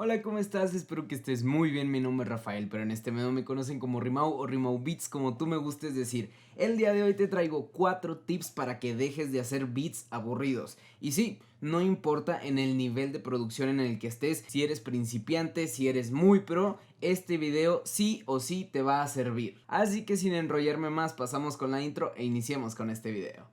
Hola, ¿cómo estás? Espero que estés muy bien. Mi nombre es Rafael, pero en este medio me conocen como Rimau o Rimau Beats, como tú me gustes decir. El día de hoy te traigo 4 tips para que dejes de hacer beats aburridos. Y sí, no importa en el nivel de producción en el que estés, si eres principiante, si eres muy pro, este video sí o sí te va a servir. Así que sin enrollarme más, pasamos con la intro e iniciemos con este video.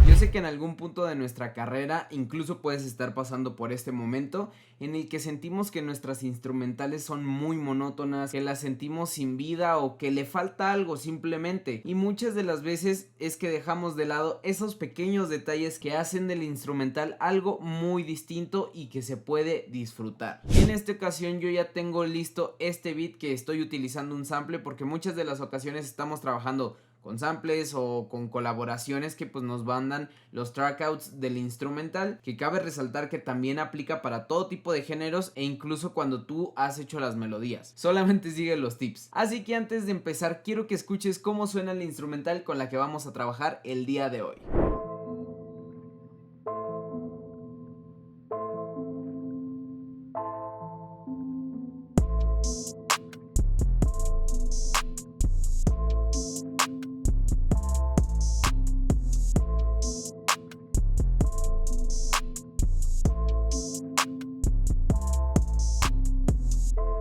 Yo sé que en algún punto de nuestra carrera incluso puedes estar pasando por este momento en el que sentimos que nuestras instrumentales son muy monótonas, que las sentimos sin vida o que le falta algo simplemente. Y muchas de las veces es que dejamos de lado esos pequeños detalles que hacen del instrumental algo muy distinto y que se puede disfrutar. En esta ocasión yo ya tengo listo este beat que estoy utilizando un sample porque muchas de las ocasiones estamos trabajando con samples o con colaboraciones que pues nos mandan los trackouts del instrumental, que cabe resaltar que también aplica para todo tipo de géneros e incluso cuando tú has hecho las melodías. Solamente sigue los tips. Así que antes de empezar quiero que escuches cómo suena el instrumental con la que vamos a trabajar el día de hoy.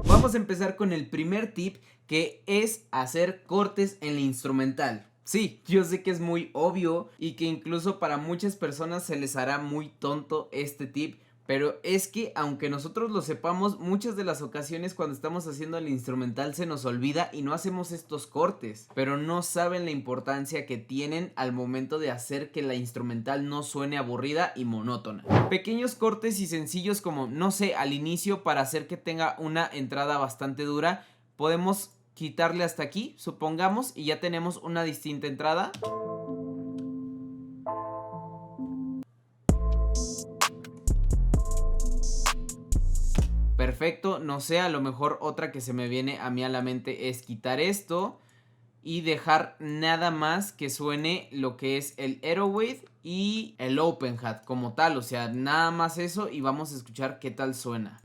Vamos a empezar con el primer tip, que es hacer cortes en la instrumental. Sí, yo sé que es muy obvio y que incluso para muchas personas se les hará muy tonto este tip, pero es que aunque nosotros lo sepamos, muchas de las ocasiones cuando estamos haciendo el instrumental se nos olvida y no hacemos estos cortes, pero no saben la importancia que tienen al momento de hacer que la instrumental no suene aburrida y monótona. Pequeños cortes y sencillos como, no sé, al inicio para hacer que tenga una entrada bastante dura, podemos quitarle hasta aquí, supongamos, y ya tenemos una distinta entrada. Perfecto, no sé, a lo mejor otra que se me viene a mí a la mente es quitar esto y dejar nada más que suene lo que es el Arrowhead y el Open Hat como tal, o sea, nada más eso y vamos a escuchar qué tal suena.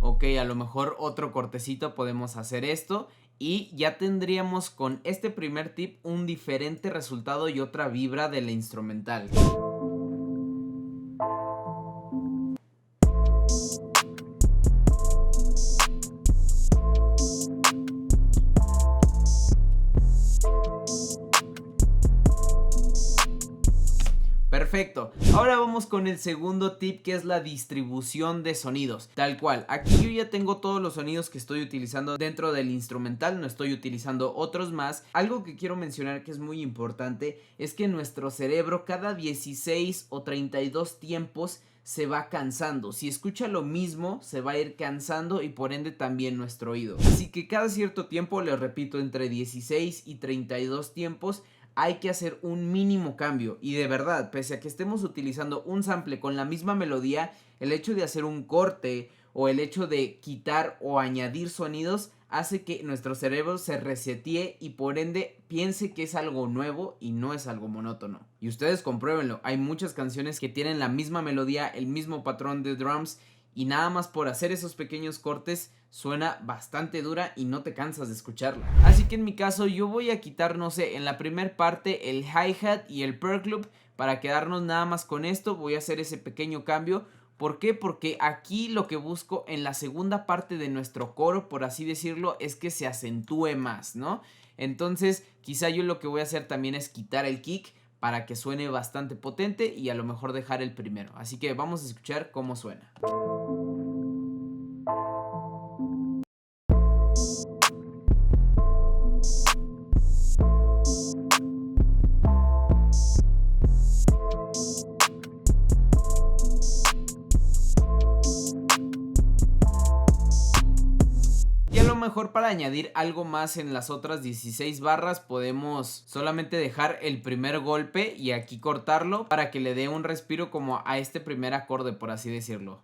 Ok, a lo mejor otro cortecito podemos hacer esto y ya tendríamos con este primer tip un diferente resultado y otra vibra de la instrumental. Perfecto, ahora vamos con el segundo tip, que es la distribución de sonidos. Tal cual, aquí yo ya tengo todos los sonidos que estoy utilizando dentro del instrumental, no estoy utilizando otros más. Algo que quiero mencionar que es muy importante es que nuestro cerebro cada 16 o 32 tiempos se va cansando. Si escucha lo mismo, se va a ir cansando y por ende también nuestro oído. Así que cada cierto tiempo, les repito, entre 16 y 32 tiempos, hay que hacer un mínimo cambio. Y de verdad, pese a que estemos utilizando un sample con la misma melodía, el hecho de hacer un corte o el hecho de quitar o añadir sonidos hace que nuestro cerebro se resetee y por ende piense que es algo nuevo y no es algo monótono. Y ustedes compruébenlo, hay muchas canciones que tienen la misma melodía, el mismo patrón de drums y nada más por hacer esos pequeños cortes suena bastante dura y no te cansas de escucharla. Así que en mi caso yo voy a quitar, no sé, en la primera parte el hi-hat y el perk loop para quedarnos nada más con esto. Voy a hacer ese pequeño cambio. ¿Por qué? Porque aquí lo que busco en la segunda parte de nuestro coro, por así decirlo, es que se acentúe más, ¿no? Entonces quizá yo lo que voy a hacer también es quitar el kick para que suene bastante potente y a lo mejor dejar el primero. Así que vamos a escuchar cómo suena. Y a lo mejor para añadir algo más en las otras 16 barras podemos solamente dejar el primer golpe y aquí cortarlo para que le dé un respiro como a este primer acorde, por así decirlo.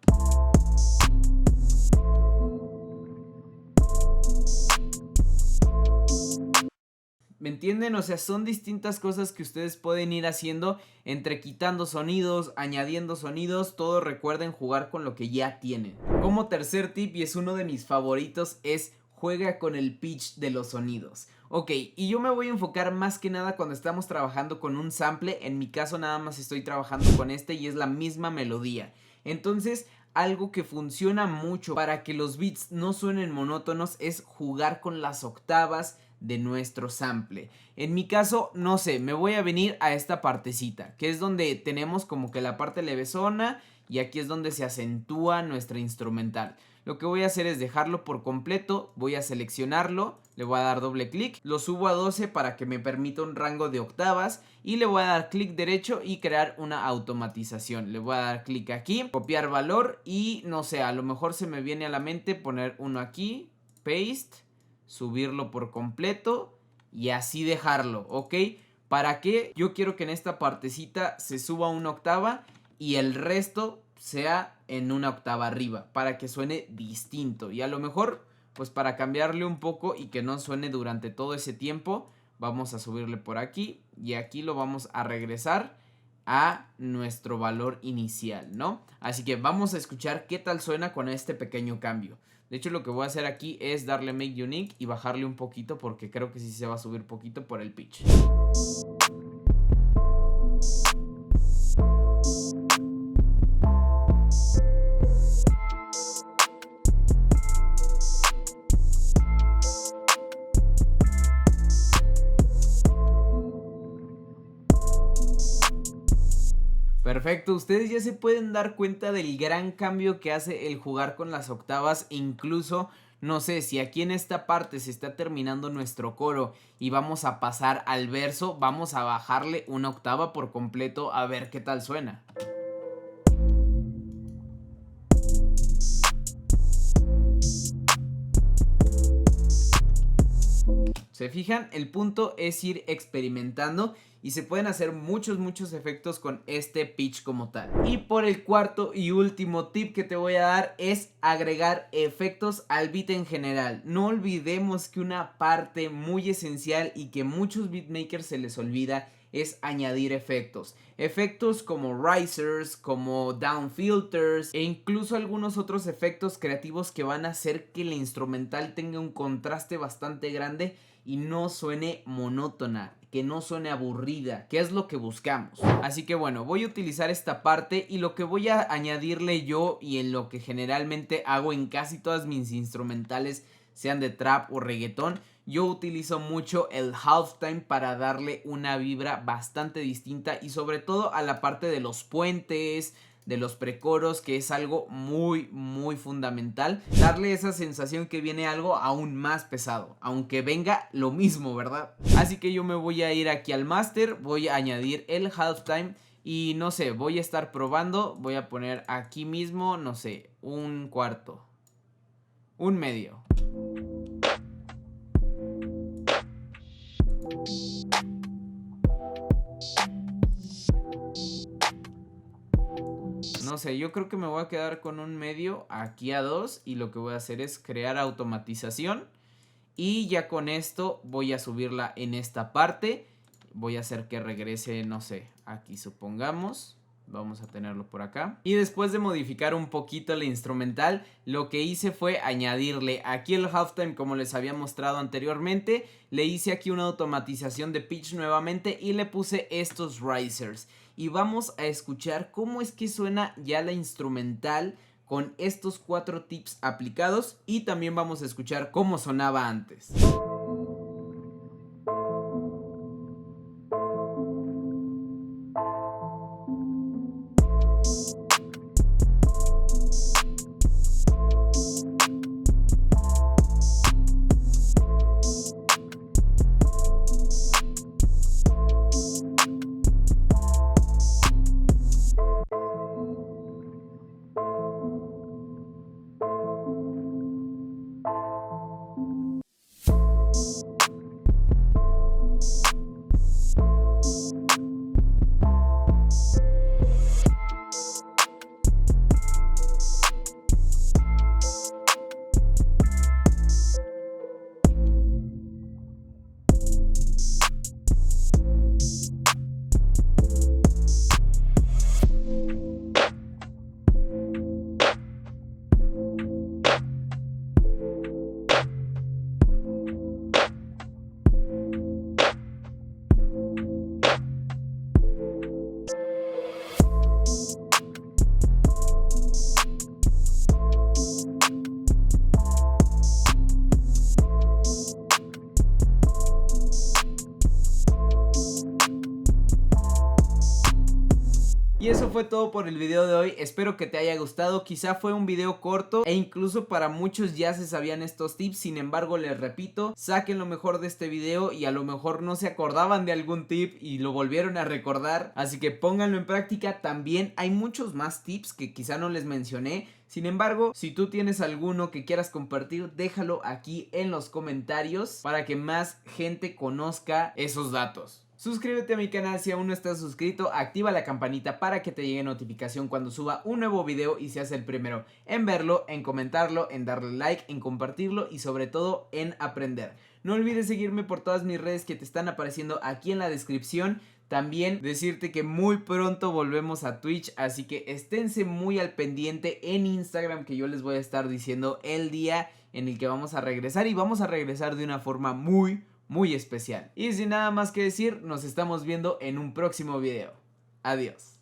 ¿Me entienden? O sea, son distintas cosas que ustedes pueden ir haciendo entre quitando sonidos, añadiendo sonidos, todo recuerden jugar con lo que ya tienen. Como tercer tip, y es uno de mis favoritos, es juega con el pitch de los sonidos. Ok, y yo me voy a enfocar más que nada cuando estamos trabajando con un sample. En mi caso nada más estoy trabajando con este y es la misma melodía. Entonces, algo que funciona mucho para que los beats no suenen monótonos es jugar con las octavas de nuestro sample. En mi caso, no sé, me voy a venir a esta partecita, que es donde tenemos como que la parte levesona y aquí es donde se acentúa nuestra instrumental. Lo que voy a hacer es dejarlo por completo, voy a seleccionarlo, le voy a dar doble clic, lo subo a 12 para que me permita un rango de octavas y le voy a dar clic derecho y crear una automatización. Le voy a dar clic aquí, copiar valor y no sé, a lo mejor se me viene a la mente poner uno aquí, paste, subirlo por completo y así dejarlo, ¿ok? ¿Para qué? Yo quiero que en esta partecita se suba una octava y el resto sea en una octava arriba para que suene distinto y a lo mejor pues para cambiarle un poco y que no suene durante todo ese tiempo vamos a subirle por aquí y aquí lo vamos a regresar a nuestro valor inicial, ¿no? Así que vamos a escuchar qué tal suena con este pequeño cambio. De hecho lo que voy a hacer aquí es darle Make Unique y bajarle un poquito porque creo que sí se va a subir poquito por el pitch. Perfecto, ustedes ya se pueden dar cuenta del gran cambio que hace el jugar con las octavas e incluso, no sé, si aquí en esta parte se está terminando nuestro coro y vamos a pasar al verso, vamos a bajarle una octava por completo a ver qué tal suena. ¿Se fijan? El punto es ir experimentando y se pueden hacer muchos efectos con este pitch como tal. Y por el cuarto y último tip que te voy a dar es agregar efectos al beat en general. No olvidemos que una parte muy esencial y que muchos beatmakers se les olvida es añadir efectos. Efectos como risers, como down filters e incluso algunos otros efectos creativos que van a hacer que la instrumental tenga un contraste bastante grande y no suene monótona, que no suene aburrida, que es lo que buscamos. Así que bueno, voy a utilizar esta parte y lo que voy a añadirle yo y en lo que generalmente hago en casi todas mis instrumentales, sean de trap o reggaetón, yo utilizo mucho el halftime para darle una vibra bastante distinta y sobre todo a la parte de los puentes, de los precoros, que es algo muy fundamental. Darle esa sensación que viene algo aún más pesado, aunque venga lo mismo, ¿verdad? Así que yo me voy a ir aquí al master, voy a añadir el halftime y no sé, voy a estar probando, voy a poner aquí mismo, no sé, un cuarto, un medio. No sé, yo creo que me voy a quedar con un medio aquí a 2 y lo que voy a hacer es crear automatización y ya con esto voy a subirla en esta parte. Voy a hacer que regrese, no sé, aquí supongamos. Vamos a tenerlo por acá. Y después de modificar un poquito la instrumental, lo que hice fue añadirle aquí el halftime como les había mostrado anteriormente. Le hice aquí una automatización de pitch nuevamente y le puse estos risers. Y vamos a escuchar cómo es que suena ya la instrumental con estos 4 tips aplicados. Y también vamos a escuchar cómo sonaba antes. Y eso fue todo por el video de hoy, espero que te haya gustado, quizá fue un video corto e incluso para muchos ya se sabían estos tips, sin embargo les repito, saquen lo mejor de este video y a lo mejor no se acordaban de algún tip y lo volvieron a recordar, así que pónganlo en práctica. También hay muchos más tips que quizá no les mencioné, sin embargo, si tú tienes alguno que quieras compartir, déjalo aquí en los comentarios para que más gente conozca esos datos. Suscríbete a mi canal si aún no estás suscrito, activa la campanita para que te llegue notificación cuando suba un nuevo video y seas el primero en verlo, en comentarlo, en darle like, en compartirlo y sobre todo en aprender. No olvides seguirme por todas mis redes que te están apareciendo aquí en la descripción. También decirte que muy pronto volvemos a Twitch, así que esténse muy al pendiente en Instagram, que yo les voy a estar diciendo el día en el que vamos a regresar, y vamos a regresar de una forma muy especial. Y sin nada más que decir, nos estamos viendo en un próximo video. Adiós.